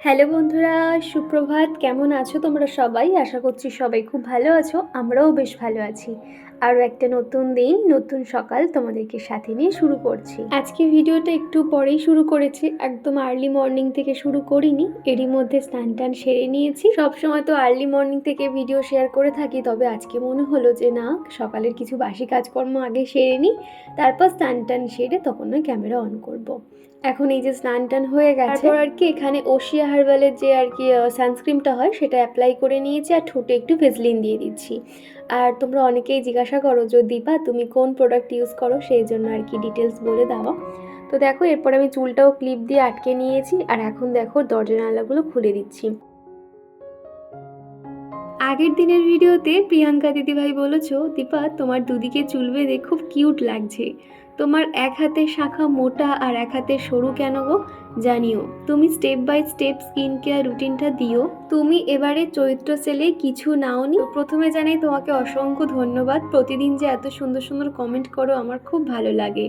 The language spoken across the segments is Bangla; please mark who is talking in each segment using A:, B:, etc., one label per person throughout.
A: হ্যালো বন্ধুরা, সুপ্রভাত। কেমন আছো তোমরা সবাই? আশা করছি সবাই খুব ভালো আছো। আমরাও বেশ ভালো আছি। আরও একটা নতুন দিন, নতুন সকাল তোমাদেরকে সাথে নিয়ে শুরু করছি। আজকে ভিডিওটা একটু পরেই শুরু করেছি, একদম আর্লি মর্নিং থেকে শুরু করিনি। এরই মধ্যে স্নান টান সেরে নিয়েছি। সবসময় তো আর্লি মর্নিং থেকে ভিডিও শেয়ার করে থাকি, তবে আজকে মনে হলো যে না, সকালের কিছু বাসি কাজকর্ম আগে সেরে নিই, তারপর স্নান টান সেরে তখন না ক্যামেরা অন করব। এখন এই যে স্নান টান হয়ে গেছে, তারপর আর কি এখানে ওশিয়া হার্বালের যে আর কি সানস্ক্রিনটা হয় সেটা অ্যাপ্লাই করে নিয়েছি, আর ঠোঁটে একটু ভেজলিন দিয়ে দিচ্ছি। আর তোমরা অনেকেই জিজ্ঞাসা করো যে দীপা তুমি কোন প্রোডাক্ট ইউজ করো, সেই জন্য আর কি ডিটেলস বলে দাও। তো দেখো, এরপর আমি চুলটাও ক্লিপ দিয়ে আটকে নিয়েছি, আর এখন দেখো দরজা জানালাগুলো খুলে দিচ্ছি। আগের দিনের ভিডিওতে প্রিয়াঙ্কা দিদিভাই বলেছো, দীপা তোমার দুদিকে চুল বেঁধে খুব কিউট লাগছে, তোমার এক হাতের শাখা মোটা আর এক হাতের সরু কেন গো? জানিও, তুমি step by step skin care রুটিনটা দিও। তুমি এবারে চৈত্র সেলে কিছু নাওনি। প্রথমে জানাই তোমাকে অসংখ্য ধন্যবাদ, প্রতিদিন যে এত সুন্দর সুন্দর কমেন্ট করো আমার খুব ভালো লাগে।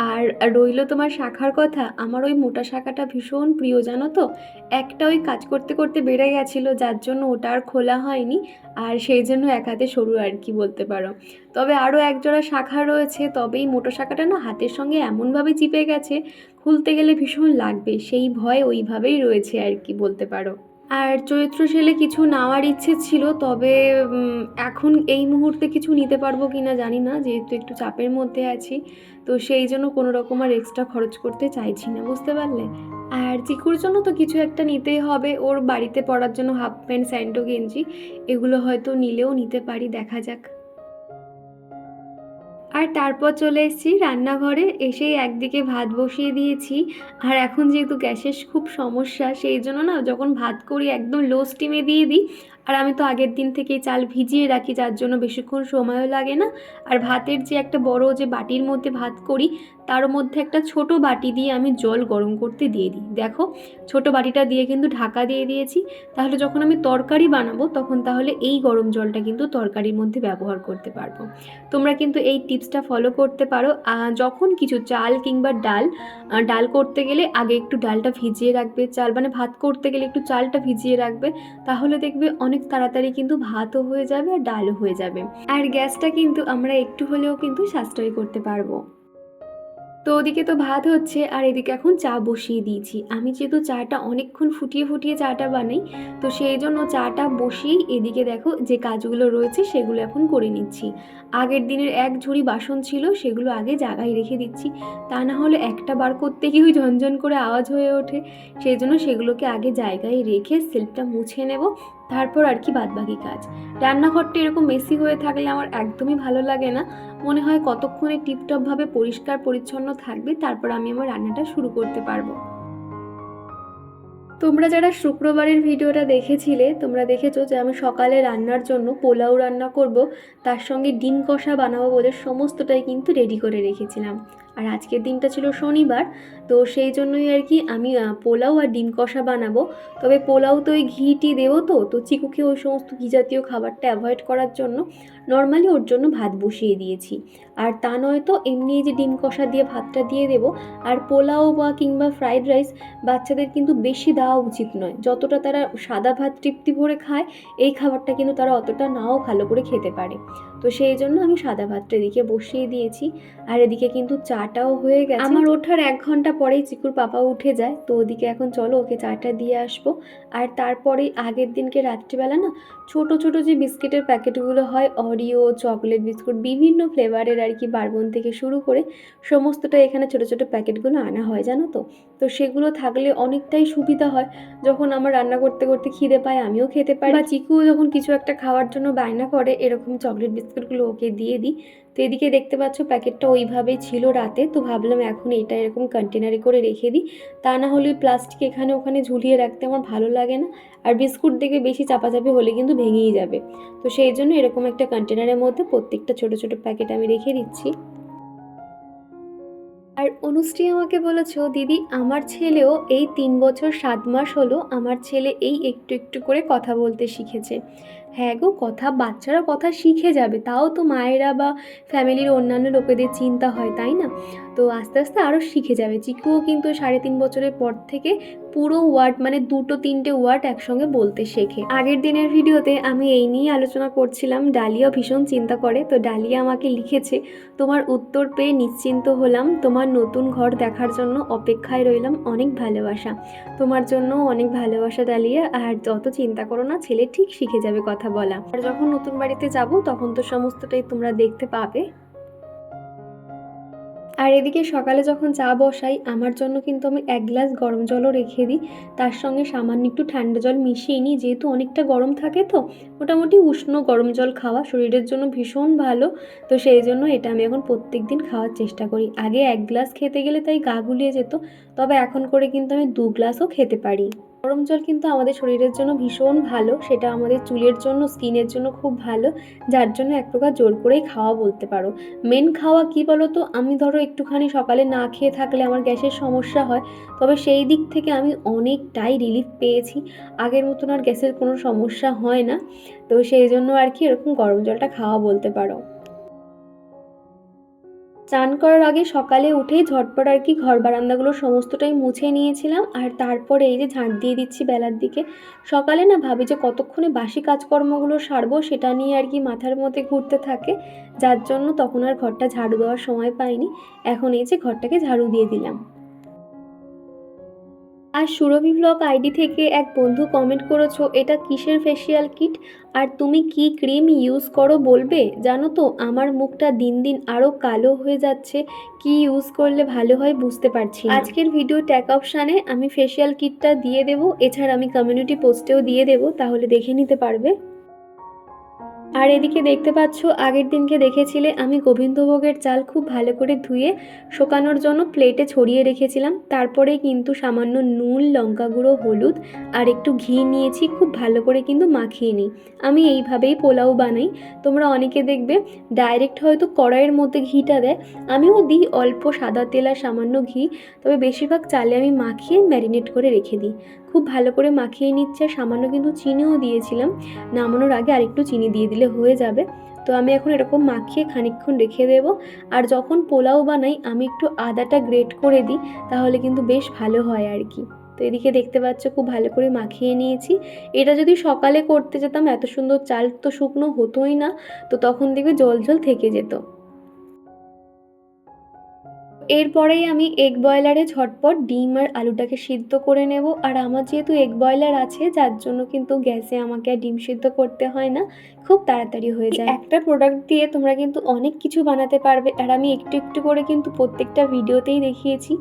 A: আর রইলো তোমার শাখার কথা, আমার ওই মোটা শাখাটা ভীষণ প্রিয় জানো তো। একটা ওই কাজ করতে করতে বেড়ে গেছিলো, যার জন্য ওটা আর খোলা হয়নি, আর সেই জন্য এক হাতে সরু আর কি বলতে পারো। তবে আরও একজোড়া শাখা রয়েছে, তবে এই মোটা শাখাটা না হাতের সঙ্গে এমনভাবে চিপে গেছে, খুলতে গেলে ভীষণ লাগবে, সেই ভয় ওইভাবেই রয়েছে আর কি বলতে পারো। আর চৈত্র সেলে কিছু নেওয়ার ইচ্ছে ছিল, তবে এখন এই মুহূর্তে কিছু নিতে পারবো কি না জানি না, যেহেতু একটু চাপের মধ্যে আছি, তো সেই জন্য কোনো রকম আর এক্সট্রা খরচ করতে চাইছি না, বুঝতে পারলে। আর চিকুর জন্য তো কিছু একটা নিতেই হবে, ওর বাড়িতে পরার জন্য হাফ প্যান্ট, স্যান্ডো গেঞ্জি, এগুলো হয়তো নিলেও নিতে পারি, দেখা যাক। আর তারপর চলে এসেছি রান্নাঘরে, এসেই একদিকে ভাত বসিয়ে দিয়েছি। আর এখন যেহেতু গ্যাসের খুব সমস্যা, সেই জন্য না যখন ভাত করি একদম লো স্টিমে দিয়ে দিই। আর আমি তো আগের দিন থেকেই চাল ভিজিয়ে রাখি, যার জন্য বেশিক্ষণ সময়ও লাগে না। আর ভাতের যে একটা বড় যে বাটির মধ্যে ভাত করি, তার মধ্যে একটা ছোট বাটি দিয়ে আমি জল গরম করতে দিয়ে দিই। দেখো, ছোট বাটিটা দিয়ে কিন্তু ঢাকা দিয়ে দিয়েছি, তাহলে যখন আমি তরকারি বানাবো তখন তাহলে এই গরম জলটা কিন্তু তরকারির মধ্যে ব্যবহার করতে পারবো। তোমরা কিন্তু এই টিপসটা ফলো করতে পারো। যখন কিছু চাল কিংবা ডাল করতে গেলে আগে একটু ডালটা ভিজিয়ে রাখবে, চাল মানে ভাত করতে গেলে একটু চালটা ভিজিয়ে রাখবে, তাহলে দেখবে অনেক তাড়াতাড়ি কিন্তু ভাতও হয়ে যাবে আর ডালও হয়ে যাবে। আর গ্যাসটা কিন্তু আমরা একটু হলেও কিন্তু সাশ্রয় করতে পারবো। তো ওদিকে তো ভাত হচ্ছে, আর এদিকে এখন চা বসিয়ে দিয়েছি। আমি যেহেতু চাটা অনেকক্ষণ ফুটিয়ে ফুটিয়ে চাটা বানাই, তো সেই জন্য চাটা বসিয়েই এদিকে দেখো যে কাজগুলো রয়েছে সেগুলো এখন করে নিচ্ছি। আগের দিনের এক ঝুড়ি বাসন ছিল, সেগুলো আগে জায়গায় রেখে দিচ্ছি, তা না হলে একটা বার করতে গিয়ে ওই ঝনঝন করে আওয়াজ হয়ে ওঠে। সেই জন্য সেগুলোকে আগে জায়গায় রেখে সেলফটা মুছে নেব, তারপর আর কি বাদবাকি কাজ। রান্নাঘরটা এরকম মেসি হয়ে থাকলে আমার একদমই ভালো লাগে না, মনে হয় কতক্ষণে টিপটপভাবে পরিষ্কার পরিচ্ছন্ন থাকবে, তারপর আমি আমার রান্নাটা শুরু করতে পারবো। তোমরা যারা শুক্রবারের ভিডিওটা দেখেছিলে, তোমরা দেখেছো যে আমি সকালে রান্নার জন্য পোলাও রান্না করব, তার সঙ্গে ডিম কষা বানাবো বলে সমস্তটাই কিন্তু রেডি করে রেখেছিলাম। আর আজকের দিনটা ছিল শনিবার, তো সেই জন্যই আর কি আমি পোলাও আর ডিম কষা বানাবো। তবে পোলাও তো ওই ঘি দেবো, তো চিকুকে ওই সমস্ত ঘি জাতীয় খাবারটা অ্যাভয়েড করার জন্য নর্মালি ওর জন্য ভাত বসিয়ে দিয়েছি। আর তা নয় তো এমনি যে ডিম কষা দিয়ে ভাতটা দিয়ে দেবো। আর পোলাও বা কিংবা ফ্রাইড রাইস বাচ্চাদের কিন্তু বেশি দেওয়া উচিত নয়, যতটা তারা সাদা ভাত তৃপ্তি ভরে খায়, এই খাবারটা কিন্তু তারা অতটা নাও ভালো করে খেতে পারে। তো সেই জন্য আমি সাদা ভাতটা এদিকে বসিয়ে দিয়েছি। আর এদিকে কিন্তু চাটাও হয়ে গেছে। আমার ওঠার 1 ঘন্টা পরেই চিকুর পাপা উঠে যায়, তো ওদিকে এখন চলো ওকে চাটা দিয়ে আসবো। আর তারপরে আগের দিনকে রাত্রিবেলা না ছোট ছোট যে বিস্কিটের প্যাকেটগুলো হয়, অরিও, চকলেট বিস্কুট, বিভিন্ন ফ্লেভারের আর কি, বারবন থেকে শুরু করে সমস্তটা এখানে ছোট ছোট প্যাকেটগুলো আনা হয় জানো তো। তো সেগুলো থাকলে অনেকটাই সুবিধা হয়, যখন আমার রান্না করতে করতে খিদে পায় আমিও খেতে পারি, বা চিকুও যখন কিছু একটা খাওয়ার জন্য বায়না করে, এরকম চকলেট বিস্কুটগুলো ওকে দিয়ে দিই। তো এদিকে দেখতে পাচ্ছ প্যাকেটটা ওইভাবেই ছিল রাতে, তো ভাবলাম এখন এটা এরকম কন্টেনারে করে রেখে দিই, তা না হলে প্লাস্টিক এখানে ওখানে ঝুলিয়ে রাখতে আমার ভালো লাগে না। আর বিস্কুট দেখে বেশি চাপাচাপি হলে কিন্তু ভেঙেই যাবে, তো সেই জন্য এরকম একটা কন্টেনারের মধ্যে প্রত্যেকটা ছোট ছোট প্যাকেট আমি রেখে দিচ্ছি। আর অনুশ্রী আমাকে বলেছ, দিদি আমার ছেলেও এই 3 বছর 7 মাস হলো, আমার ছেলে এই একটু একটু করে কথা বলতে শিখেছে। হ্যাঁ গো, বাচ্চারা কথা শিখে যাবে, তাও তো মায়েরা বা ফ্যামিলির অন্যান্য লোকেদের চিন্তা হয়, তাই না? তো আস্তে আস্তে আরও শিখে যাবে। চিকুও কিন্তু 3.5 বছরের পর থেকে পুরো ওয়ার্ড মানে 2-3টে ওয়ার্ড একসঙ্গে বলতে শেখে। আগের দিনের ভিডিওতে আমি এই নিয়েই আলোচনা করছিলাম, ডালিয়া ভীষণ চিন্তা করে। তো ডালিয়া আমাকে লিখেছে, তোমার উত্তর পেয়ে নিশ্চিন্ত হলাম, তোমার নতুন ঘর দেখার জন্য অপেক্ষায় রইলাম, অনেক ভালোবাসা। তোমার জন্য অনেক ভালোবাসা ডালিয়া, আর যত চিন্তা করো না, ছেলে ঠিক শিখে যাবে কথা বলা। আর যখন নতুন বাড়িতে যাব তখন তো সমস্তটাই তোমরা দেখতে পাবে। আর এদিকে সকালে যখন চা বসাই, আমার জন্য কিন্তু আমি 1 গ্লাস গরম জলও রেখে দিই, তার সঙ্গে সামান্য একটু ঠান্ডা জল মিশিয়ে নিই, যেহেতু অনেকটা গরম থাকে। তো মোটামুটি উষ্ণ গরম জল খাওয়া শরীরের জন্য ভীষণ ভালো। তো সেই জন্য এটা আমি এখন প্রত্যেক দিন খাওয়ার চেষ্টা করি। আগে 1 গ্লাস খেতে গেলে তাই গা গুলিয়ে যেত, তবে এখন করে কিন্তু আমি 2 গ্লাসও খেতে পারি। গরম জল কিন্তু আমাদের শরীরের জন্য ভীষণ ভালো, সেটা আমাদের চুলের জন্য, স্কিনের জন্য খুব ভালো, যার জন্য এক প্রকার জোর করেই খাওয়া বলতে পারো। মেন খাওয়া কী বলো তো, আমি ধরো একটুখানি সকালে না খেয়ে থাকলে আমার গ্যাসের সমস্যা হয়, তবে সেই দিক থেকে আমি অনেকটাই রিলিফ পেয়েছি। আগের মতন আর গ্যাসের কোনো সমস্যা হয় না। তো সেই জন্য আর কি এরকম গরম জলটা খাওয়া বলতে পারো। চান করার আগে সকালে উঠেই ঝটপট আর কি ঘর বারান্দাগুলো সমস্তটাই মুছে নিয়েছিলাম, আর তারপরে এই যে ঝাঁট দিয়ে দিচ্ছি বেলার দিকে। সকালে না ভাবি যে কতক্ষণে বাসি কাজকর্মগুলো সারবো, সেটা নিয়ে আর কি মাথার মধ্যে ঘুরতে থাকে, যার জন্য তখন আর ঘরটা ঝাড়ু দেওয়ার সময় পাইনি। এখন এই যে ঘরটাকে ঝাড়ু দিয়ে দিলাম। আর সুরভি ব্লগ আইডি থেকে এক বন্ধু কমেন্ট করেছো, এটা কিসের ফেসিয়াল কিট আর তুমি কি ক্রিম ইউজ করো বলবে? জানো তো আমার মুখটা দিন দিন আরও কালো হয়ে যাচ্ছে, কি ইউজ করলে ভালো হয় বুঝতে পারছি না। আজকের ভিডিও ট্যাগ অপশানে আমি ফেসিয়াল কিটটা দিয়ে দেবো, এছাড়া আমি কমিউনিটি পোস্টেও দিয়ে দেবো, তাহলে দেখে নিতে পারবে। আর এদিকে দেখতে পাচ্ছ, আগের দিনকে দেখেছিলে আমি গোবিন্দভোগের চাল খুব ভালো করে ধুয়ে শুকানোর জন্য প্লেটে ছড়িয়ে রেখেছিলাম। তারপরে কিন্তু সামান্য নুন, লঙ্কা গুঁড়ো, হলুদ আর একটু ঘি নিয়েছি, খুব ভালো করে কিন্তু মাখিয়ে নিই। আমি এইভাবেই পোলাও বানাই। তোমরা অনেকে দেখবে ডাইরেক্ট হয়তো কড়াইয়ের মধ্যে ঘিটা দেয়, আমিও দিই অল্প সাদা তেল আর সামান্য ঘি, তবে বেশিরভাগ চালে আমি মাখিয়ে ম্যারিনেট করে রেখে দিই। খুব ভালো করে মাখিয়ে নিচ্ছে, সামান্য কিন্তু চিনিও দিয়েছিলাম, নামানোর আগে আরেকটু চিনি দিয়ে দিলে হয়ে যাবে। তো আমি এখন এরকম মাখিয়ে খানিকক্ষণ রেখে দেব। আর যখন পোলাও বানাই আমি একটু আদাটা গ্রেট করে দিই, তাহলে কিন্তু বেশ ভালো হয় আর কি। তো এদিকে দেখতে পাচ্ছ খুব ভালো করে মাখিয়ে নিয়েছি। এটা যদি সকালে করতে যেতাম, এত সুন্দর চাল তো শুকনো হতোই না, তো তখন দেখবে জল জল থেকে যেত। এরপরেই আমি এগ বয়লারে ঝটপট ডিম আর আলুটাকে সিদ্ধ করে নেব। আর আমার যেহেতু এগ বয়লার আছে, যার জন্য কিন্তু গ্যাসে আমাকে আর ডিম সিদ্ধ করতে হয় না, খুব তাড়াতাড়ি হয়ে যায়। একটা প্রোডাক্ট দিয়ে তোমরা কিন্তু অনেক কিছু বানাতে পারবে, আর আমি একটু একটু করে কিন্তু প্রত্যেকটা ভিডিওতেই দেখিয়েছি।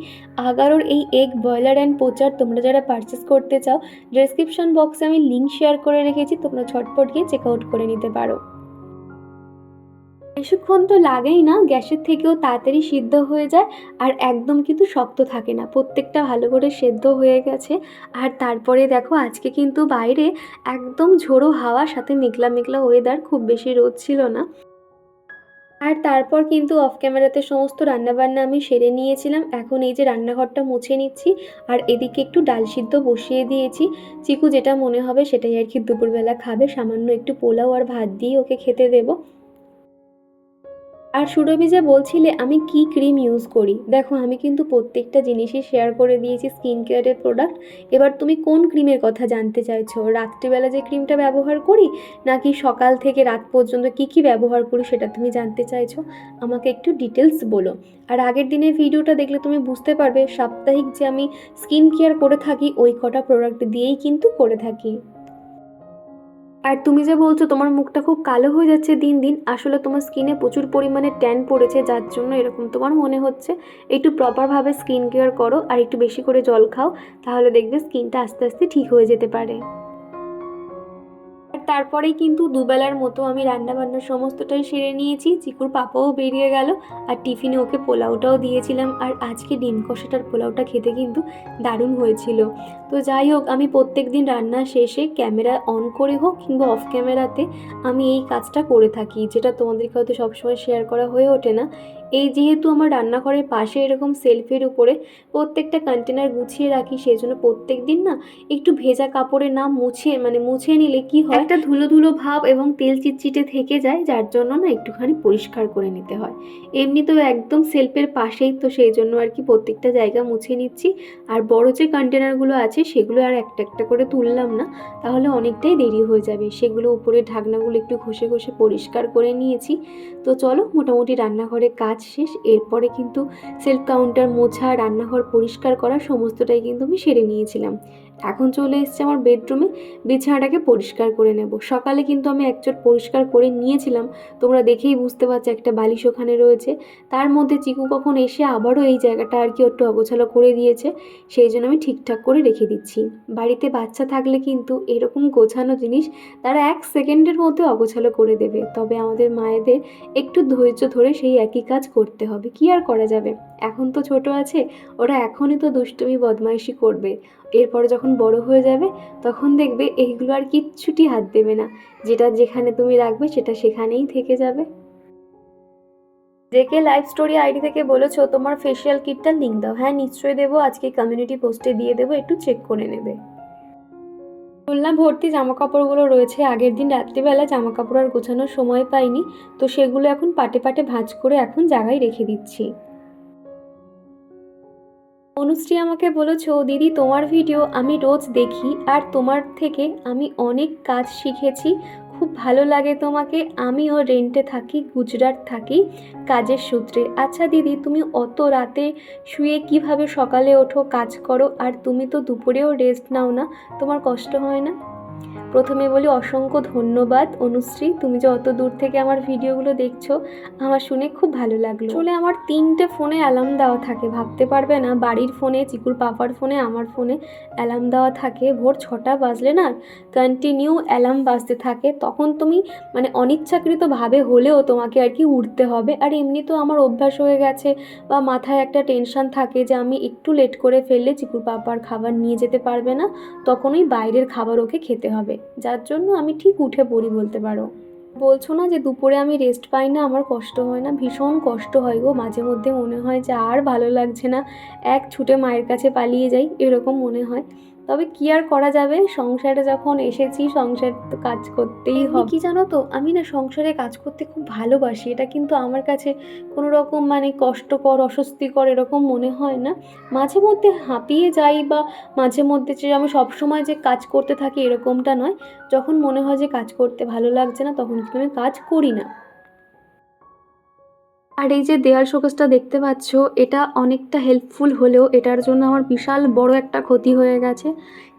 A: আগারোর এই এগ বয়লার অ্যান্ড পোচার তোমরা যারা পারচেস করতে চাও, ডেসক্রিপশন বক্সে আমি লিঙ্ক শেয়ার করে রেখেছি, তোমরা ঝটপট গিয়ে চেক আউট করে নিতে পারো। বেশিক্ষণ তো লাগেই না, গ্যাসের থেকেও তাড়াতাড়ি সিদ্ধ হয়ে যায়, আর একদম কিন্তু শক্ত থাকে না, প্রত্যেকটা ভালো করে সেদ্ধ হয়ে গেছে। আর তারপরে দেখো আজকে কিন্তু বাইরে একদম ঝোড়ো হাওয়া, সাথে মেঘলা মেঘলা ওয়েদার, খুব বেশি রোদ ছিল না। আর তারপর কিন্তু অফ ক্যামেরাতে সমস্ত রান্নাবান্না আমি সেরে নিয়েছিলাম। এখন এই যে রান্নাঘরটা মুছে নিচ্ছি, আর এদিকে একটু ডাল সিদ্ধ বসিয়ে দিয়েছি। চিকু যেটা মনে হবে সেটাই আর কি দুপুরবেলা খাবে, সামান্য একটু পোলাও আর ভাত দিয়ে ওকে খেতে দেবো। আর সুরভি যে বলছিলে আমি কি ক্রিম ইউজ করি, দেখো আমি কিন্তু প্রত্যেকটা জিনিসই শেয়ার করে দিয়েছি স্কিন কেয়ারের প্রোডাক্ট। এবার তুমি কোন ক্রিমের কথা জানতে চাইছো? রাত্রিবেলা যে ক্রিমটা ব্যবহার করি, নাকি সকাল থেকে রাত পর্যন্ত কি ব্যবহার করি সেটা তুমি জানতে চাইছো? আমাকে একটু ডিটেলস বলো। আর আগের দিনের ভিডিওটা দেখলে তুমি বুঝতে পারবে সাপ্তাহিক যে আমি স্কিন কেয়ার করে থাকি, ওই কটা প্রোডাক্ট দিয়েই কিন্তু করে থাকি। আর তুমি যে বলছো তোমার মুখটা খুব কালো হয়ে যাচ্ছে দিন দিন, আসলে তোমার স্কিনে প্রচুর পরিমাণে ট্যান পড়েছে, যার জন্য এরকম তোমার মনে হচ্ছে। একটু প্রপারভাবে স্কিন কেয়ার করো, আর একটু বেশি করে জল খাও, তাহলে দেখবে স্কিনটা আস্তে আস্তে ঠিক হয়ে যেতে পারে। আর তারপরেই কিন্তু দুবেলার মতো আমি রান্নাবান্না সমস্তটাই সেরে নিয়েছি। চিকুর পাপাও বেরিয়ে গেল, আর টিফিনে ওকে পোলাওটাও দিয়েছিলাম। আর আজকে ডিম কষাটার পোলাওটা খেতে কিন্তু দারুণ হয়েছিল। তো যাই হোক, আমি প্রত্যেক দিন রান্না শেষে ক্যামেরা অন করে হোক কিংবা অফ ক্যামেরাতে আমি এই কাজটা করে থাকি, যেটা তোমাদেরকে হয়তো সবসময় শেয়ার করা হয়ে ওঠে না। এই যেহেতু আমার রান্নাঘরের পাশে এরকম সেলফের উপরে প্রত্যেকটা কন্টেনার গুছিয়ে রাখি, সেই জন্য প্রত্যেক দিন না একটু ভেজা কাপড়ে না মুছে নিলে কি হয়, একটা ধুলো ধুলো ভাব এবং তেল চিটচিটে থেকে যায়, যার জন্য না একটুখানি পরিষ্কার করে নিতে হয়। এমনি তো একদম সেলফের পাশেই, তো সেই জন্য আর কি প্রত্যেকটা জায়গা মুছে নিচ্ছি। আর বড় যে কন্টেনারগুলো আছে সেগুলো আর একটা একটা করে তুললাম না, তাহলে অনেকটাই দেরি হয়ে যাবে। সেগুলো উপরে ঢাকনাগুলো একটু ঘষে ঘষে পরিষ্কার করে নিয়েছি। তো চলো, মোটামুটি রান্নাঘরে কাজ শেষ। এরপরে কিন্তু সেলফ কাউন্টার মোছা, রান্নাঘর পরিষ্কার করা সমস্তটাই কিন্তু আমি সেরে নিয়েছিলাম। এখন চলে এসেছে আমার বেডরুমে, বিছানাটাকে পরিষ্কার করে নেব। সকালে কিন্তু আমি একচোট পরিষ্কার করে নিয়েছিলাম, তোমরা দেখেই বুঝতে পারছো একটা বালিশ ওখানে রয়েছে। তার মধ্যে চিকু কখন এসে আবারও এই জায়গাটা আর কি একটু অগোছালো করে দিয়েছে, সেই জন্য আমি ঠিকঠাক করে রেখে দিচ্ছি। বাড়িতে বাচ্চা থাকলে কিন্তু এরকম গোছানো জিনিস তারা 1 সেকেন্ডের মধ্যে অগোছালো করে দেবে, তবে আমাদের মায়েদের একটু ধৈর্য ধরে সেই একই কাজ করতে হবে। কি আর করা যাবে, এখন তো ছোট আছে, ওরা এখনই তো দুষ্টুমি বদমাইশি করবে। এরপরে যখন বড় হয়ে যাবে তখন দেখবে এইগুলো আর কিচ্ছুটি হাত দেবে না, যেটা যেখানে তুমি রাখবে সেটা সেখানেই থেকে যাবে। জেকে লাইভ স্টোরি আইডি থেকে বলেছো তোমার ফেশিয়াল কিটটার লিঙ্ক দাও। হ্যাঁ, নিশ্চয়ই দেবো, আজকে কমিউনিটি পোস্টে দিয়ে দেবো, একটু চেক করে নেবে। দোলনা ভর্তি জামা কাপড়গুলো রয়েছে, আগের দিন রাত্রিবেলা জামা কাপড় আর গোছানোর সময় পাইনি, তো সেগুলো এখন পাটে পাটে ভাঁজ করে এখন জায়গায় রেখে দিচ্ছি। অনুশ্রী আমাকে বলেছো, দিদি তোমার ভিডিও আমি রোজ দেখি আর তোমার থেকে আমি অনেক কাজ শিখেছি, খুব ভালো লাগে তোমাকে। আমিও রেন্টে থাকি, গুজরাট থাকি কাজের সূত্রে। আচ্ছা দিদি, তুমি অত রাতে শুয়ে কিভাবে সকালে ওঠো, কাজ করো, আর তুমি তো দুপুরেও রেস্ট নাও না, তোমার কষ্ট হয় না? প্রথমে বলি অসংখ্য ধন্যবাদ অনুশ্রী, তুমি যে অত দূর থেকে আমার ভিডিওগুলো দেখছো, আমার শুনে খুব ভালো লাগলো। আসলে আমার 3টে ফোনে অ্যালার্ম দেওয়া থাকে, ভাবতে পারবে না, বাড়ির ফোনে, চিকুর পাপার ফোনে, আমার ফোনে অ্যালার্ম দেওয়া থাকে। ভোর 6টা বাজলে না কন্টিনিউ অ্যালার্ম বাজতে থাকে, তখন তুমি মানে অনিচ্ছাকৃতভাবে হলেও তোমাকে আর কি উঠতে হবে। আর এমনি তো আমার অভ্যাস হয়ে গেছে, বা মাথায় একটা টেনশন থাকে যে আমি একটু লেট করে ফেললে চিকুর পাপার খাবার নিয়ে যেতে পারবে না, তখন ওই বাইরের খাবার ওকে খেতে হবে, যার জন্য আমি ঠিক উঠে পড়ি বলতে পারো। বলছো না যে দুপুরে আমি রেস্ট পাই না, আমার কষ্ট হয় না? ভীষণ কষ্ট হয় গো, মাঝে মধ্যে মনে হয় যে আর ভালো লাগছে না, এক ছুটে মায়ের কাছে পালিয়ে যাই, এরকম মনে হয়। তবে কি আর করা যাবে, সংসারে যখন এসেছি সংসার তো কাজ করতেই হবে। কি জানো তো, আমি না সংসারে কাজ করতে খুব ভালোবাসি, এটা কিন্তু আমার কাছে কোনো রকম মানে কষ্টকর, অস্বস্তিকর এরকম মনে হয় না। মাঝে মধ্যে হাঁপিয়ে যাই, বা মাঝে মধ্যে যে আমি সবসময় যে কাজ করতে থাকি এরকমটা নয়। যখন মনে হয় যে কাজ করতে ভালো লাগছে না, তখন কিন্তু আমি কাজ করি না। আর এই যে দেয়াল শোকেসটা দেখতে পাচ্ছ, এটা অনেকটা হেল্পফুল হলেও এটার জন্য আমার বিশাল বড় একটা ক্ষতি হয়ে গেছে।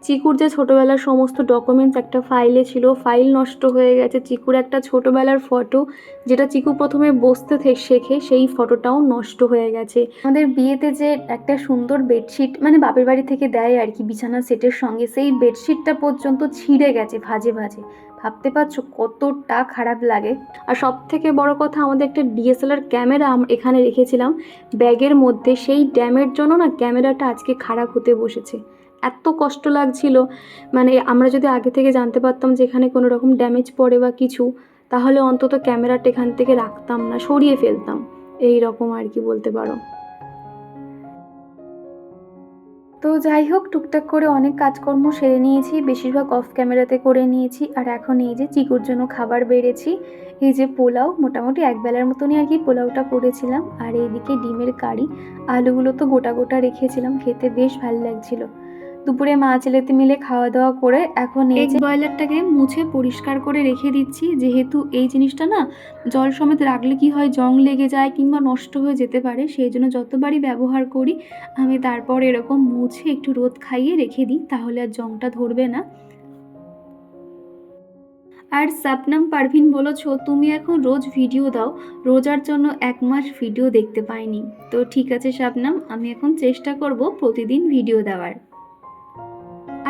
A: চিকুর যে ছোটোবেলার সমস্ত ডকুমেন্টস একটা ফাইলে ছিল, ফাইল নষ্ট হয়ে গেছে। চিকুর একটা ছোটোবেলার ফটো, যেটা চিকু প্রথমে বসতে শেখে, সেই ফটোটাও নষ্ট হয়ে গেছে। আমাদের বিয়েতে যে একটা সুন্দর বেডশিট মানে বাপের বাড়ি থেকে দেয় আর কি বিছানা সেটের সঙ্গে, সেই বেডশিটটা পর্যন্ত ছিঁড়ে গেছে ভাজে ভাজে। ভাবতে পারছো কতটা খারাপ লাগে। আর সব থেকে বড় কথা, আমাদের একটা ডিএসএলআর ক্যামেরা এখানে রেখেছিলাম ব্যাগের মধ্যে, সেই ড্যামের জন্য না ক্যামেরাটা আজকে খারাপ হতে বসেছে। এত কষ্ট লাগছিল, মানে আমরা যদি আগে থেকে জানতে পারতাম যে এখানে কোনো রকম ড্যামেজ পড়ে বা কিছু, তাহলে অন্তত ক্যামেরাটা এখান থেকে রাখতাম না, সরিয়ে ফেলতাম, এই রকম আর কি বলতে পারো। তো যাই হোক, টুকটাক করে অনেক কাজকর্ম সেরে নিয়েছি, বেশিরভাগ অফ ক্যামেরাতে করে নিয়েছি। আর এখন এই যে চিকুর জন্য খাবার বেড়েছি, এই যে পোলাও, মোটামুটি একবেলার মতনই আর কি পোলাওটা করেছিলাম। আর এইদিকে ডিমের কারি, আলুগুলো তো গোটা গোটা রেখেছিলাম, খেতে বেশ ভালো লাগছিল। দুপুরে মা ছেলেতে মিলে খাওয়া দাওয়া করে এখন এই যে ব্রয়লারটাকে মুছে পরিষ্কার করে রেখে দিচ্ছি, যেহেতু এই জিনিসটা না জল সমেত রাখলে কি হয়, জং লেগে যায় কিংবা নষ্ট হয়ে যেতে পারে, সেই জন্য যতবারই ব্যবহার করি আমি তারপর এরকম মুছে একটু রোদ খাইয়ে রেখে দিই, তাহলে আর জংটা ধরবে না। আর শবনম পারভিন বলেছো তুমি এখন রোজ ভিডিও দাও, রোজার জন্য 1 মাস ভিডিও দেখতে পাইনি। তো ঠিক আছে শবনম, আমি এখন চেষ্টা করব প্রতিদিন ভিডিও দেওয়ার।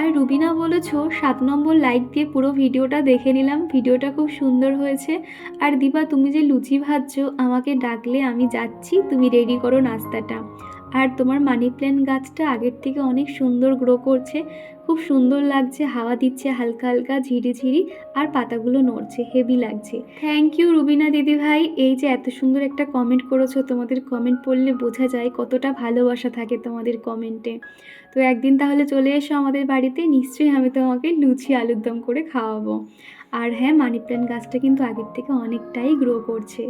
A: আর রুবিনা বলেছো 7 নম্বর লাইক দিয়ে পুরো ভিডিওটা দেখে নিলাম, ভিডিওটা খুব সুন্দর হয়েছে। আর দীপা, তুমি যে লুচি ভাজছো, আমাকে ডাকলে আমি যাচ্ছি, তুমি রেডি করো নাস্তাটা। আর তোমার মানি প্ল্যান্ট গাছটা আগের থেকে অনেক সুন্দর গ্রো করছে, খুব সুন্দর লাগছে, হাওয়া দিচ্ছে হালকা হালকা ঝিরিঝিরি, আর পাতাগুলো নড়ছে, হেভি লাগছে। থ্যাংক ইউ রুবিনা দিদিভাই, এই যে এত সুন্দর একটা কমেন্ট করেছো। তোমাদের কমেন্ট পড়লে বোঝা যায় কতটা ভালোবাসা থাকে তোমাদের কমেন্টে। তো একদিন তাহলে চলে এসো আমাদের বাড়িতে, নিশ্চয়ই আমি তোমাকে লুচি আলুর দম করে খাওয়াবো। আর হ্যাঁ, মানি প্ল্যান্ট গাছটা কিন্তু আগের থেকে অনেকটাই গ্রো করছে।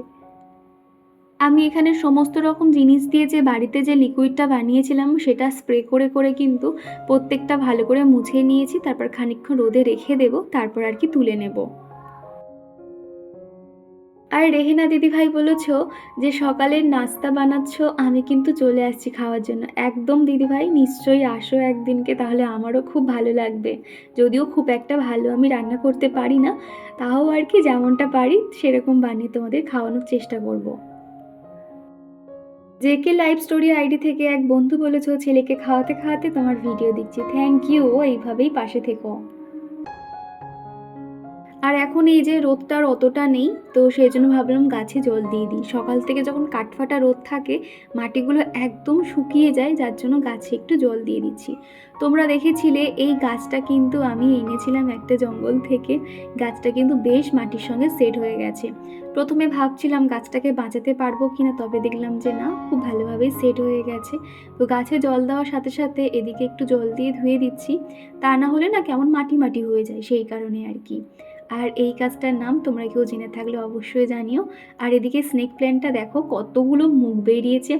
A: আমি এখানে সমস্ত রকম জিনিস দিয়ে যে বাড়িতে যে লিকুইডটা বানিয়েছিলাম সেটা স্প্রে করে করে কিন্তু প্রত্যেকটা ভালো করে মুছে নিয়েছি। তারপর খানিকক্ষণ রোদে রেখে দেবো, তারপর আর কি তুলে নেব। আর রেহেনা দিদিভাই বলেছ যে সকালের নাস্তা বানাচ্ছ, আমি কিন্তু চলে আসছি খাওয়ার জন্য। একদম দিদিভাই, নিশ্চয়ই আসো একদিনকে, তাহলে আমারও খুব ভালো লাগবে। যদিও খুব একটা ভালো আমি রান্না করতে পারি না, তাও আর কি যেমনটা পারি সেরকম বানিয়ে তোমাদের খাওয়ানোর চেষ্টা করব। জেকে লাইভ স্টোরি আইডি থেকে এক বন্ধু বলেছ ছেলেকে খাওয়াতে খাওয়াতে তোমার ভিডিও দেখছি। থ্যাংক ইউ, এইভাবেই পাশে থেকো। আর এখন এই যে রোদটার অতটা নেই, তো সেই জন্য ভাবলাম গাছে জল দিয়ে দিই। সকাল থেকে যখন কাঠফাটা রোদ থাকে, মাটিগুলো একদম শুকিয়ে যায়, যার জন্য গাছে একটু জল দিয়ে দিচ্ছি। তোমরা দেখেছিলে এই গাছটা কিন্তু আমি এনেছিলাম একটা জঙ্গল থেকে। গাছটা কিন্তু বেশ মাটির সঙ্গে সেট হয়ে গেছে। প্রথমে ভাবছিলাম গাছটাকে বাঁচাতে পারবো কিনা, তবে দেখলাম যে না, খুব ভালোভাবেই সেট হয়ে গেছে। তো গাছে জল দেওয়ার সাথে সাথে এদিকে একটু জল দিয়ে ধুয়ে দিচ্ছি, তা না হলে না কেমন মাটি মাটি হয়ে যায়, সেই কারণে আর কি। আর এই গাছটার নাম তোমরা কেউ জেনে থাকলে অবশ্যই জানিও। আর এদিকে স্নেক প্ল্যান্টটা দেখো কতগুলো মুখ বেরিয়েছে।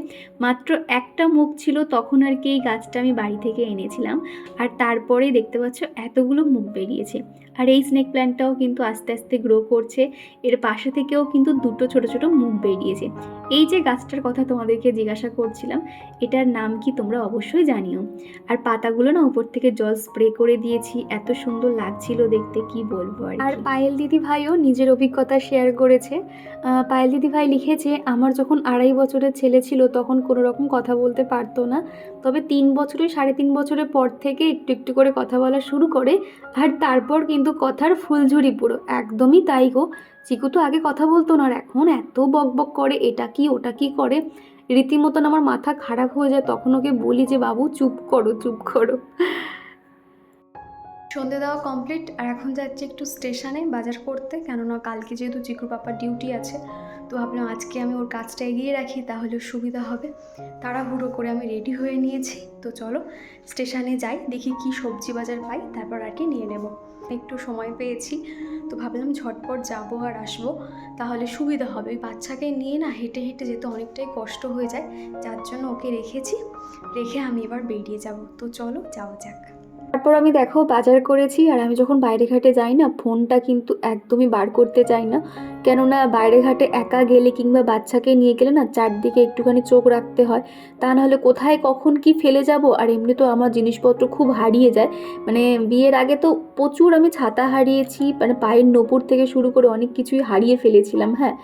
A: মাত্র একটা মুখ ছিল তখন আর কি এই গাছটা আমি বাড়ি থেকে এনেছিলাম, আর তারপরে দেখতে পাচ্ছ এতগুলো মুখ বেরিয়েছে। আর এই স্নেক প্ল্যান্টটাও কিন্তু আস্তে আস্তে গ্রো করছে। এর পাশে থেকেও কিন্তু দুটো ছোট ছোট মুখ বেরিয়েছে। এই যে গাছটার কথা তোমাদেরকে জিজ্ঞাসা করছিলাম, এটার নাম কি তোমরা অবশ্যই জানিও। আর পাতাগুলো না উপর থেকে জল স্প্রে করে দিয়েছি, এত সুন্দর লাগছিল দেখতে, কি বলবো। আর পায়েল দিদি ভাইও নিজের অভিজ্ঞতা শেয়ার করেছে। পায়েল দিদি ভাই লিখেছে, আমার যখন 2.5 বছরের ছেলে ছিল তখন কোনো রকম কথা বলতে পারতো না, তবে 3 বছরের 3.5 বছরের পর থেকে একটু একটু করে কথা বলা শুরু করে, আর তারপর কিন্তু কথার ফুলঝুরি পুরো। একদমই তাই গো, চিকু তো আগে কথা বলতো না, আর এখন এত বক বক করে, এটা কি ওটা কি করে, রীতিমতন আমার মাথা খারাপ হয়ে যায়। তখন ওকে বলি যে বাবু চুপ করো চুপ করো। সন্ধে দেওয়া কমপ্লিট, আর এখন যাচ্ছি একটু স্টেশনে বাজার করতে, কেননা কালকে যেহেতু চিকুর পাপার ডিউটি আছে, তো ভাবলাম আজকে আমি ওর কাজটা এগিয়ে রাখি, তাহলে সুবিধা হবে। তাড়াহুড়ো করে আমি রেডি হয়ে নিয়েছি, তো চলো স্টেশনে যাই, দেখি কি সবজি বাজার পাই, তারপর আর কি নিয়ে নেব। একটু সময় পেয়েছি, তো ভাবলাম ঝটপট যাবো আর আসবো, তাহলে সুবিধা হবে। ওই বাচ্চাকে নিয়ে না হেঁটে হেঁটে যেতে অনেকটাই কষ্ট হয়ে যায়, যার জন্য ওকে রেখেছি, রেখে আমি এবার বেরিয়ে যাব। তো চলো যাওয়া যাক। তারপর আমি দেখো বাজার করেছি, আর আমি যখন বাইরে ঘাটে যাই না, ফোনটা কিন্তু একদমই বার করতে চাই না, কেননা বাইরে ঘাটে একা গেলে কিংবা বাচ্চাকে নিয়ে গেলে না চারদিকে একটুখানি চোখ রাখতে হয়, তা নাহলে কোথায় কখন কি ফেলে যাব। আর এমনি তো আমার জিনিসপত্র খুব হারিয়ে যায়, মানে বিয়ের আগে তো প্রচুর আমি ছাতা হারিয়েছি, মানে পায়ের নপুর থেকে শুরু করে অনেক কিছুই হারিয়ে ফেলেছিলাম। হ্যাঁ,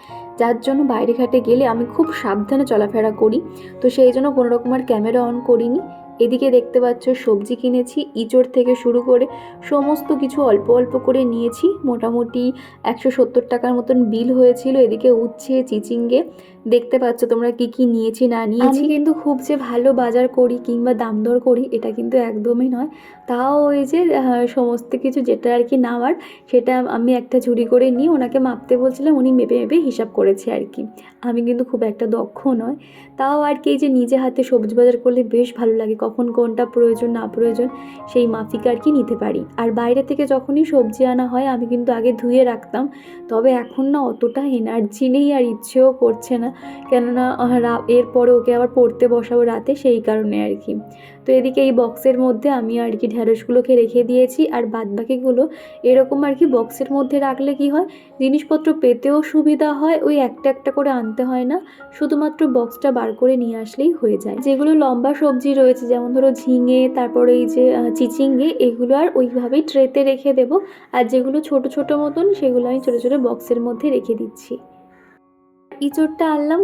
A: যার জন্য বাইরে ঘাটে গেলে আমি খুব সাবধানে চলাফেরা করি, তো সেই জন্য কোনো রকম আর ক্যামেরা অন করিনি। এদিকে দেখতে পাচ্ছ সবজি কিনেছি, ইঁচড় থেকে শুরু করে সমস্ত কিছু অল্প অল্প করে নিয়েছি। মোটামুটি 170 টাকার মতন বিল হয়েছিল। এদিকে উচ্ছে চিচিঙ্গে দেখতে পাচ্ছ তোমরা কি কি নিয়েছি না নিয়েছি। আমি কিন্তু খুব যে ভালো বাজার করি কিংবা দাম দর করি এটা কিন্তু একদমই নয়, তাও ওই যে সমস্ত কিছু যেটা আর কি নেওয়ার সেটা আমি একটা ঝুড়ি করে নিয়ে ওনাকে মাপতে বলছিলাম, উনি মেপে মেপে হিসাব করেছে আর কি। আমি কিন্তু খুব একটা দক্ষ নয়, তাও আর কি এই যে নিজে হাতে সবজি বাজার করলে বেশ ভালো লাগে, কখন কোনটা প্রয়োজন না প্রয়োজন সেই মাফিক আর কি নিতে পারি। আর বাইরে থেকে যখনই সবজি আনা হয় আমি কিন্তু আগে ধুয়ে রাখতাম, তবে এখন না অতটা এনার্জি নেই আর ইচ্ছেও করছে না, কেননা এরপরে ওকে আবার পড়তে বসাবো রাতে, সেই কারণে আর কি। তো এদিকে এই বক্সের মধ্যে আমি আর কি ঢ্যাঁড়সগুলোকে রেখে দিয়েছি, আর বাদবাকিগুলো এরকম আর কি বক্সের মধ্যে রাখলে কি হয়, জিনিসপত্র পেতেও সুবিধা হয়, ওই একটা একটা করে আনতে হয় না, শুধুমাত্র বক্সটা বার করে নিয়ে আসলেই হয়ে যায়। যেগুলো লম্বা সবজি রয়েছে যেমন ধরো ঝিঙে, তারপরে এই যে চিচিঙ্গে, এগুলো আর ওইভাবেই ট্রেতে রেখে দেবো, আর যেগুলো ছোট ছোট মতন সেগুলো আমি ছোটো ছোটো বক্সের মধ্যে রেখে দিচ্ছি। ইঁচড়টা আনলাম,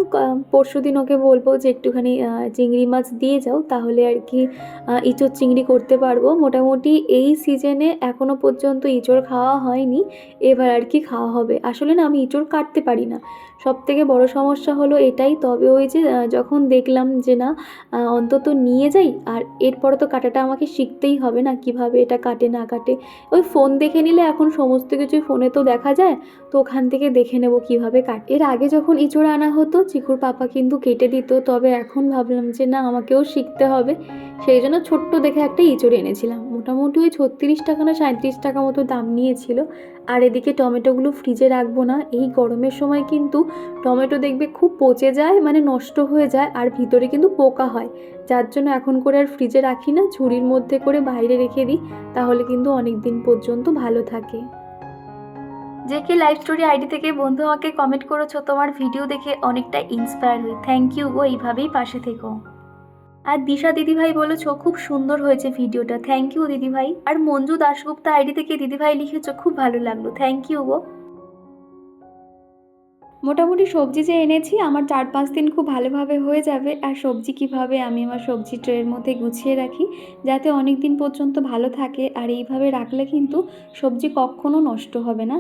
A: পরশুদিন ওকে বলবো যে একটুখানি চিংড়ি মাছ দিয়ে যাও, তাহলে আর কি ইঁচড় চিংড়ি করতে পারবো। মোটামুটি এই সিজনে এখনও পর্যন্ত ইঁচড় খাওয়া হয়নি, এবার আর কি খাওয়া হবে। আসলে না আমি ইঁচড় কাটতে পারি না, সবথেকে বড় সমস্যা হলো এটাই। তবে ওই যে যখন দেখলাম যে না অন্তত নিয়ে যাই, আর এরপরে তো কাটাটা আমাকে শিখতেই হবে না, কিভাবে এটা কাটে না কাটে। ওই ফোন দেখে নিলে এখন সমস্ত কিছুই ফোনে তো দেখা যায়, তো ওখান থেকে দেখে নেব কিভাবে কাটে। এর আগে যখন ইঁচড় আনা হতো চিকুর পাপা কিন্তু কেটে দিত, তবে এখন ভাবলাম যে না আমাকেও শিখতে হবে, সেই জন্য ছোট্ট দেখে একটা ইঁচড় এনেছিলাম। মোটামুটি ওই 36 টাকা না 37 টাকা মতো দাম নিয়েছিল। আর এদিকে টমেটোগুলো ফ্রিজে রাখবো না, এই গরমের সময় কিন্তু টমেটো দেখবে খুব পচে যায়, মানে নষ্ট হয়ে যায়, আর ভিতরে কিন্তু পোকা হয়, যার জন্য এখন করে আর ফ্রিজে রাখি না, ঝুড়ির মধ্যে করে বাইরে রেখে দিই, তাহলে কিন্তু অনেক দিন পর্যন্ত ভালো থাকে। জেকে লাইভ স্টোরি আইডি থেকে বন্ধু আমাকে কমেন্ট করেছো, তোমার ভিডিও দেখে অনেকটা ইন্সপায়ার হই, থ্যাংক ইউ গো, এইভাবেই পাশে থেকো। আর দিশা দিদিভাই বলেছো খুব সুন্দর হয়েছে ভিডিওটা, থ্যাংক ইউ দিদিভাই। আর মঞ্জু দাশগুপ্তা আইডি থেকে দিদিভাই লিখেছো খুব ভালো লাগলো, থ্যাংক ইউ গো। মোটামুটি সবজি যে এনেছি আমার 4-5 দিন খুব ভালোভাবে হয়ে যাবে। আর সবজি কিভাবে আমি আমার সবজি ট্রের মধ্যে গুছিয়ে রাখি যাতে অনেক দিন পর্যন্ত ভালো থাকে, আর এইভাবে রাখলে কিন্তু সবজি কখনো নষ্ট হবে না।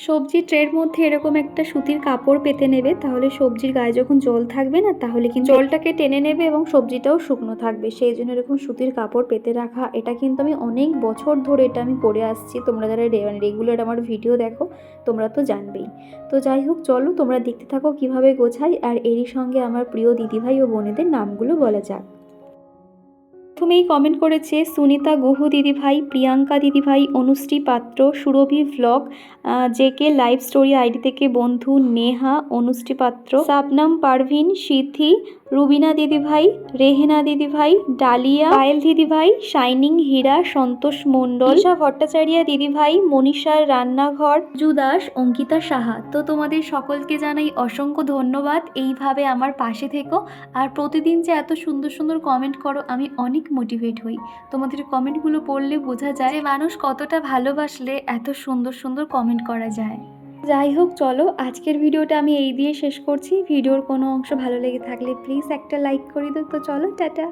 A: সবজি ট্রের মধ্যে এরকম একটা সুতির কাপড় পেতে নেবে, তাহলে সবজির গায়ে যখন জল থাকবে না তাহলে কিন্তু জলটাকে টেনে নেবে এবং সবজিটাও শুকনো থাকবে, সেই জন্য এরকম সুতির কাপড় পেতে রাখা। এটা কিন্তু আমি অনেক বছর ধরে এটা আমি করে আসছি, তোমরা যারা রেগুলার আমার ভিডিও দেখো তোমরা তো জানবেই। তো যাই হোক, চলো তোমরা দেখতে থাকো কিভাবে গোছাই, আর এরই সঙ্গে আমার প্রিয় দিদিভাই ও বোনেদের নামগুলো বলা যাক। প্রথমেই কমেন্ট করেছে সুনিতা গুহু দিদিভাই, প্রিয়াঙ্কা দিদিভাই, Anushree Patra, Surabhi vlog, JK live story ID থেকে বন্ধু নেহা, অনুশ্রী পাত্র, শাবনাম পারভিন, সিদ্ধি, রুবিনা দিদিভাই, রেহেনা দিদিভাই, ডালিয়া, পায়েল দিদিভাই, শাইনিং হীরা, সন্তোষ মণ্ডল, ঈশা ভট্টাচার্য দিদিভাই, মনীষার রান্নাঘর, জুদাস, অঙ্কিতা সাহা। তো তোমাদের সকলকে জানাই অসংখ্য ধন্যবাদ, এইভাবে আমার পাশে থেকো। আর প্রতিদিন যে এত সুন্দর সুন্দর কমেন্ট করো আমি অনেক মোটিভেট হই, তোমাদের কমেন্টগুলো পড়লে বোঝা যায় যে মানুষ কতটা ভালোবাসলে এত সুন্দর সুন্দর কমেন্ট করা যায়। যাই হোক, চলো আজকের ভিডিওটা আমি এই দিয়ে শেষ করছি। ভিডিওর কোনো অংশ ভালো লেগে থাকলে প্লিজ একটা লাইক করে দাও। তো চলো, টাটা।